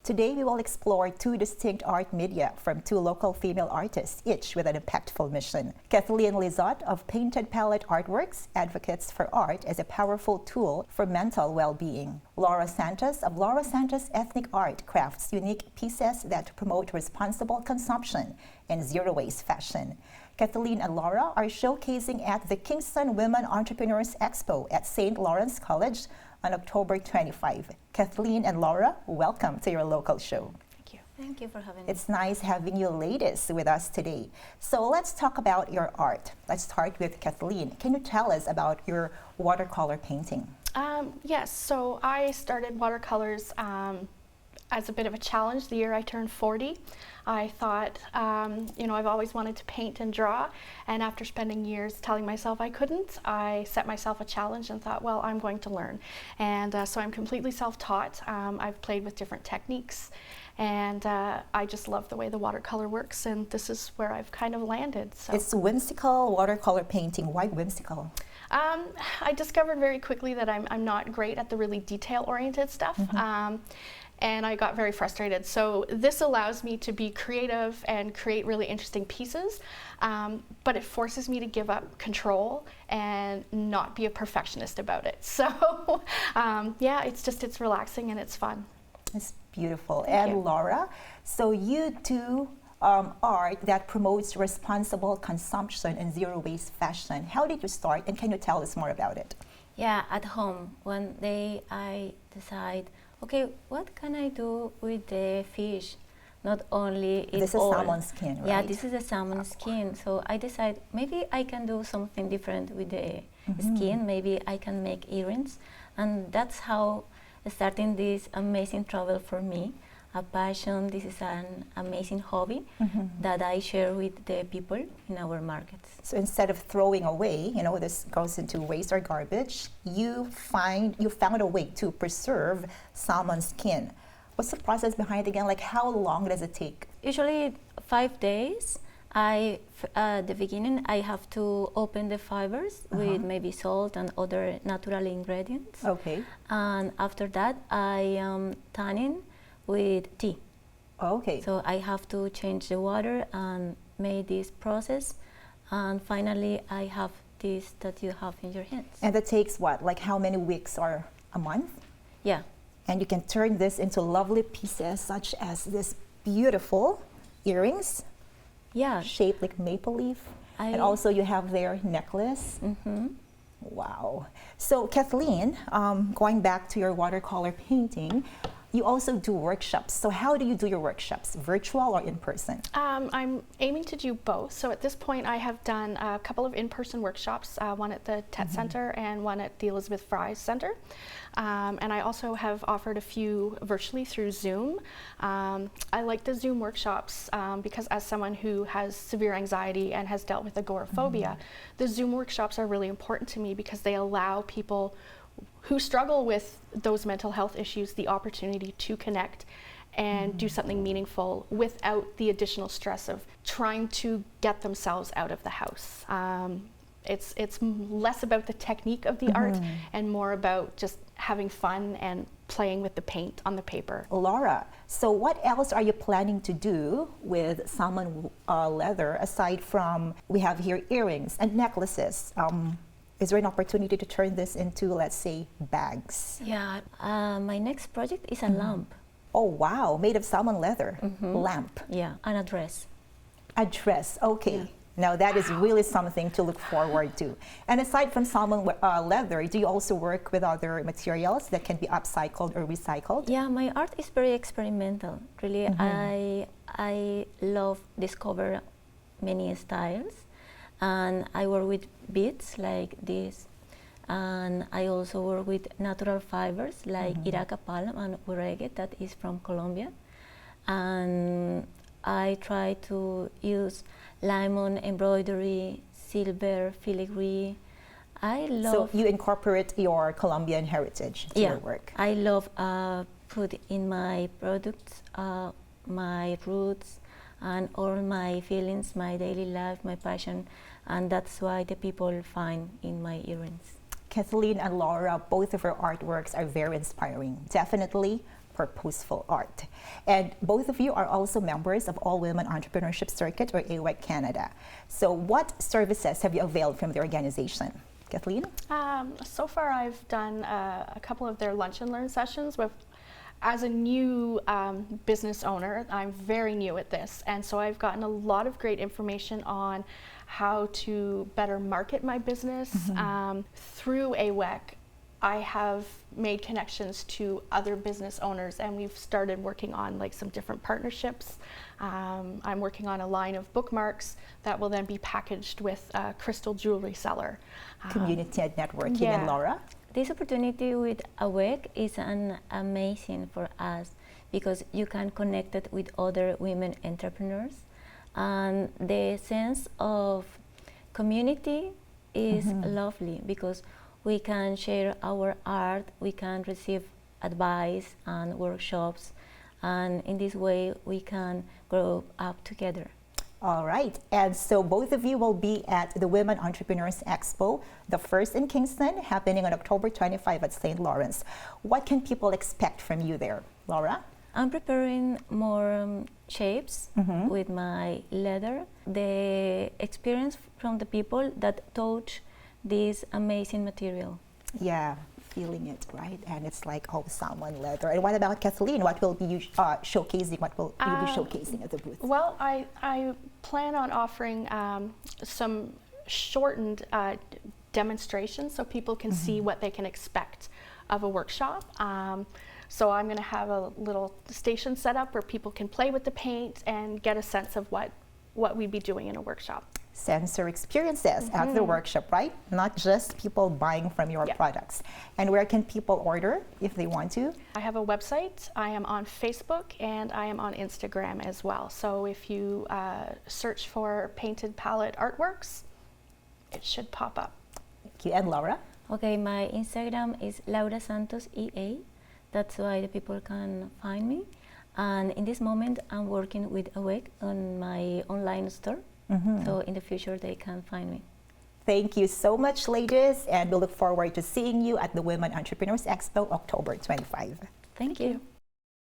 Today we will explore two distinct art media from two local female artists, each with an impactful mission. Kathleen Lizotte of Painted Palette Artworks advocates for art as a powerful tool for mental well-being. Laura Santos of Laura Santos Ethnic Art crafts unique pieces that promote responsible consumption and zero-waste fashion. Kathleen and Laura are showcasing at the Kingston Women Entrepreneurs Expo at St. Lawrence College on October 25. Kathleen and Laura, welcome to your local show. Thank you. Thank you for having me. It's nice having you ladies with us today. So let's talk about your art. Let's start with Kathleen. Can you tell us about your watercolor painting? Yes, so I started watercolors as a bit of a challenge the year I turned 40. I thought, I've always wanted to paint and draw, and after spending years telling myself I couldn't, I set myself a challenge and thought, well, I'm going to learn. And so I'm completely self-taught. I've played with different techniques, and I just love the way the watercolor works, and this is where I've kind of landed. So. It's whimsical watercolor painting. Why whimsical? I discovered very quickly that I'm not great at the really detail-oriented stuff. And I got very frustrated. So this allows me to be creative and create really interesting pieces, but it forces me to give up control and not be a perfectionist about it. So it's relaxing and it's fun. It's beautiful. Thank you. Laura, so you do art that promotes responsible consumption and zero-waste fashion. How did you start, and can you tell us more about it? Yeah, at home, one day I decide, okay, what can I do with the fish? Not only this is salmon skin, right? Yeah, this is a salmon skin. So I decide maybe I can do something different with the skin. Maybe I can make earrings, and that's how starting this amazing travel for me. A passion. This is an amazing hobby that I share with the people in our markets. So instead of throwing away, this goes into waste or garbage, you found a way to preserve salmon skin. What's the process behind it again? Like, how long does it take? Usually 5 days. At the beginning, I have to open the fibers with maybe salt and other natural ingredients. Okay. And after that, I am tanning with tea. Okay. So I have to change the water and make this process, and finally I have this that you have in your hands. And that takes what, like how many weeks or a month? Yeah. And you can turn this into lovely pieces such as this beautiful earrings. Yeah. Shaped like maple leaf. And also you have their necklace. Wow. So Kathleen, going back to your watercolor painting, you also do workshops. So how do you do your workshops, virtual or in person? I'm aiming to do both. So at this point, I have done a couple of in-person workshops, one at the TET Center and one at the Elizabeth Fry Center. And I also have offered a few virtually through Zoom. I like the Zoom workshops because as someone who has severe anxiety and has dealt with agoraphobia, the Zoom workshops are really important to me because they allow people who struggle with those mental health issues the opportunity to connect and do something meaningful without the additional stress of trying to get themselves out of the house. It's less about the technique of the art and more about just having fun and playing with the paint on the paper. Laura, so what else are you planning to do with salmon leather aside from, we have here earrings and necklaces? Is there an opportunity to turn this into, let's say, bags? Yeah, my next project is a lamp. Oh, wow, made of salmon leather, lamp. Yeah, and a dress. A dress, okay. Yeah. Now that is really something to look forward to. And aside from salmon leather, do you also work with other materials that can be upcycled or recycled? Yeah, my art is very experimental. Really, I love discover many styles. And I work with beads like this, and I also work with natural fibers like Iraca palm and uregue that is from Colombia, and I try to use lemon embroidery, silver filigree. I love. So you incorporate your Colombian heritage to your work. I love put in my products my roots and all my feelings, my daily life, my passion, and that's why the people find in my earrings. Kathleen and Laura, both of her artworks are very inspiring. Definitely purposeful art. And both of you are also members of All Women Entrepreneurship Circuit, or AWEC Canada. So what services have you availed from the organization? Kathleen? So far I've done a couple of their lunch and learn sessions with. As a new business owner, I'm very new at this, and so I've gotten a lot of great information on how to better market my business. Through AWEC, I have made connections to other business owners, and we've started working on like some different partnerships. I'm working on a line of bookmarks that will then be packaged with a crystal jewelry seller. Community and networking. yeah. And Laura? This opportunity with AWEC is an amazing for us because you can connect it with other women entrepreneurs, and the sense of community is lovely because we can share our art, we can receive advice and workshops, and in this way we can grow up together. All right, and so both of you will be at the Women Entrepreneurs Expo, the first in Kingston, happening on October 25 at St. Lawrence. What can people expect from you there, Laura? I'm preparing more shapes with my leather. The experience from the people that touch this amazing material. Yeah, feeling it, right? And it's like, oh, salmon leather. And what about Kathleen? What will be you showcasing? What will you be showcasing at the booth? Well, I plan on offering some shortened demonstrations so people can see what they can expect of a workshop. So I'm going to have a little station set up where people can play with the paint and get a sense of what we'd be doing in a workshop. Sensory experiences at the workshop, right? Not just people buying from your products. And where can people order if they want to? I have a website. I am on Facebook and I am on Instagram as well. So if you search for Painted Palette Artworks, it should pop up. Thank you. And Laura? Okay, my Instagram is Laura Santos EA. That's why the people can find me. And in this moment, I'm working with AWEC on my online store. So in the future, they can find me. Thank you so much, ladies. And we look forward to seeing you at the Women Entrepreneurs Expo, October 25. Thank you.